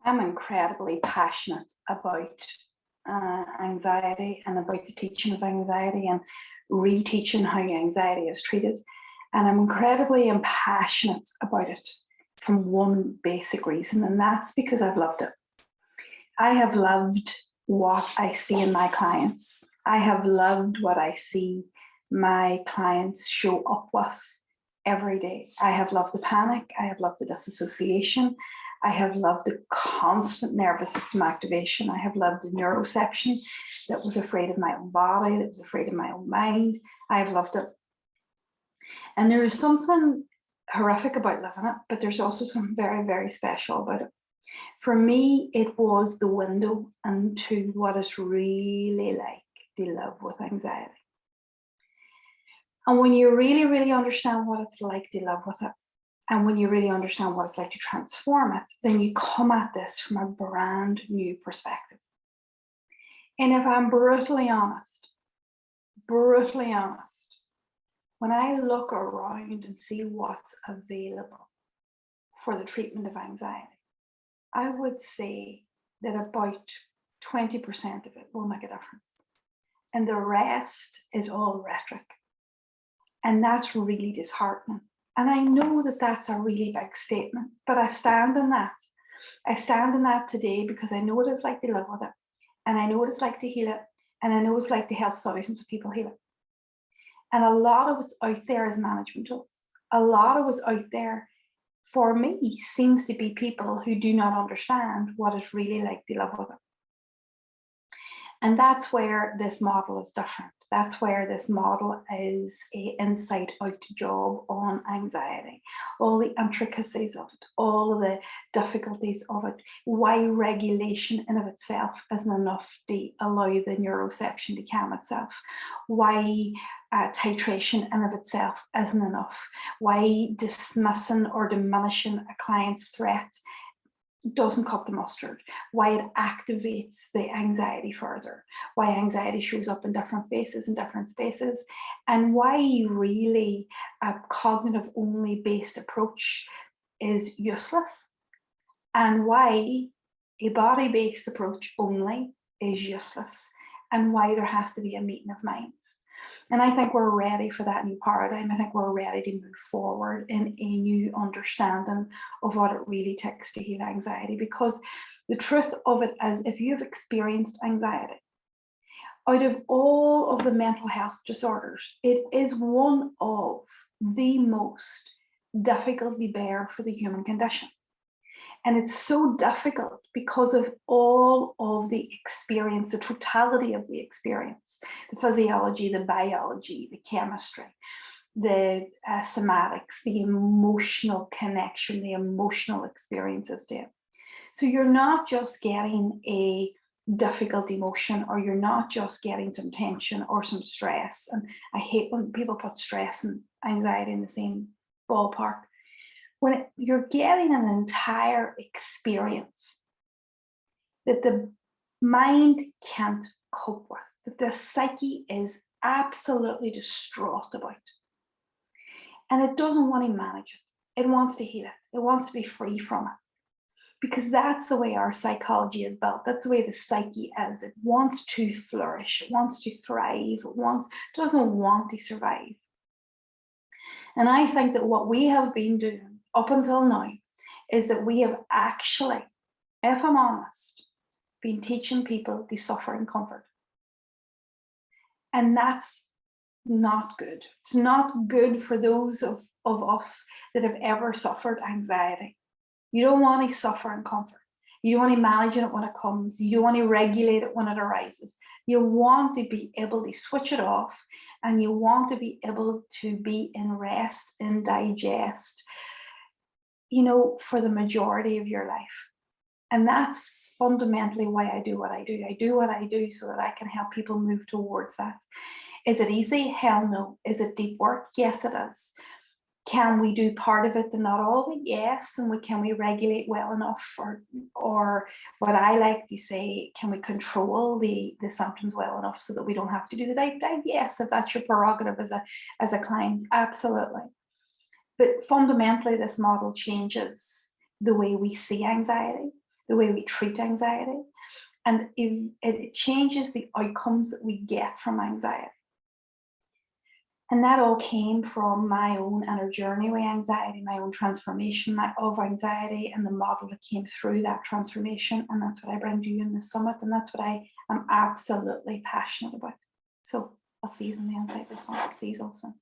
I'm incredibly passionate about anxiety and about the teaching of anxiety and reteaching how anxiety is treated. And I'm incredibly passionate about it from one basic reason, and that's because I've loved it. I have loved what I see in my clients. I have loved what I see my clients show up with every day. I have loved the panic. I have loved the disassociation. I have loved the constant nervous system activation. I have loved the neuroception that was afraid of my own body, that was afraid of my own mind. I have loved it. And there is something horrific about living it, but there's also something very, very special about it. For me, it was the window into what it's really like to live with anxiety. And when you really, really understand what it's like to live with it, and when you really understand what it's like to transform it, then you come at this from a brand new perspective. And if I'm brutally honest, when I look around and see what's available for the treatment of anxiety, I would say that about 20% of it will make a difference. And the rest is all rhetoric. And that's really disheartening. And I know that that's a really big statement, but I stand in that. I stand in that today because I know what it's like to live with it. And I know what it's like to heal it. And I know what it's like to help thousands of people heal it. And a lot of what's out there is management tools. A lot of what's out there, for me, seems to be people who do not understand what it's really like to live with it. And that's where this model is different. That's where this model is an inside out job on anxiety, all the intricacies of it, all of the difficulties of it, why regulation in of itself isn't enough to allow the neuroception to calm itself, why titration in of itself isn't enough, why dismissing or diminishing a client's threat doesn't cut the mustard, why it activates the anxiety further, why anxiety shows up in different faces in different spaces, and why really a cognitive only based approach is useless, and why a body based approach only is useless, and why there has to be a meeting of minds. And I think we're ready for that new paradigm. I think we're ready to move forward in a new understanding of what it really takes to heal anxiety. Because the truth of it is, if you've experienced anxiety, out of all of the mental health disorders, it is one of the most difficult to bear for the human condition. And it's so difficult because of all of the experience, the totality of the experience, the physiology, the biology, the chemistry, the somatics, the emotional connection, the emotional experiences to it. So you're not just getting a difficult emotion, or you're not just getting some tension or some stress. And I hate when people put stress and anxiety in the same ballpark. When you're getting an entire experience that the mind can't cope with, that the psyche is absolutely distraught about, and it doesn't want to manage it. It wants to heal it. It wants to be free from it. Because that's the way our psychology is built. That's the way the psyche is. It wants to flourish. It wants to thrive. It doesn't want to survive. And I think that what we have been doing up until now is that we have actually, if I'm honest, been teaching people to suffer in comfort. And that's not good. It's not good for those of us that have ever suffered anxiety. You don't want to suffer in comfort. You don't want to manage it when it comes. You don't want to regulate it when it arises. You want to be able to switch it off, and you want to be able to be in rest and digest, for the majority of your life. And that's fundamentally why I do what I do. I do what I do so that I can help people move towards that. Is it easy? Hell no. Is it deep work? Yes, it is. Can we do part of it and not all of it? Yes. And can we regulate well enough? Or what I like to say, can we control the symptoms well enough so that we don't have to do the deep dive? Yes, if that's your prerogative as a client, absolutely. But fundamentally, this model changes the way we see anxiety, the way we treat anxiety, and if it changes the outcomes that we get from anxiety. And that all came from my own inner journey with anxiety, my own transformation of anxiety, and the model that came through that transformation. And that's what I bring to you in the summit. And that's what I am absolutely passionate about. So I'll see you on the inside of the summit. See you, Olsen.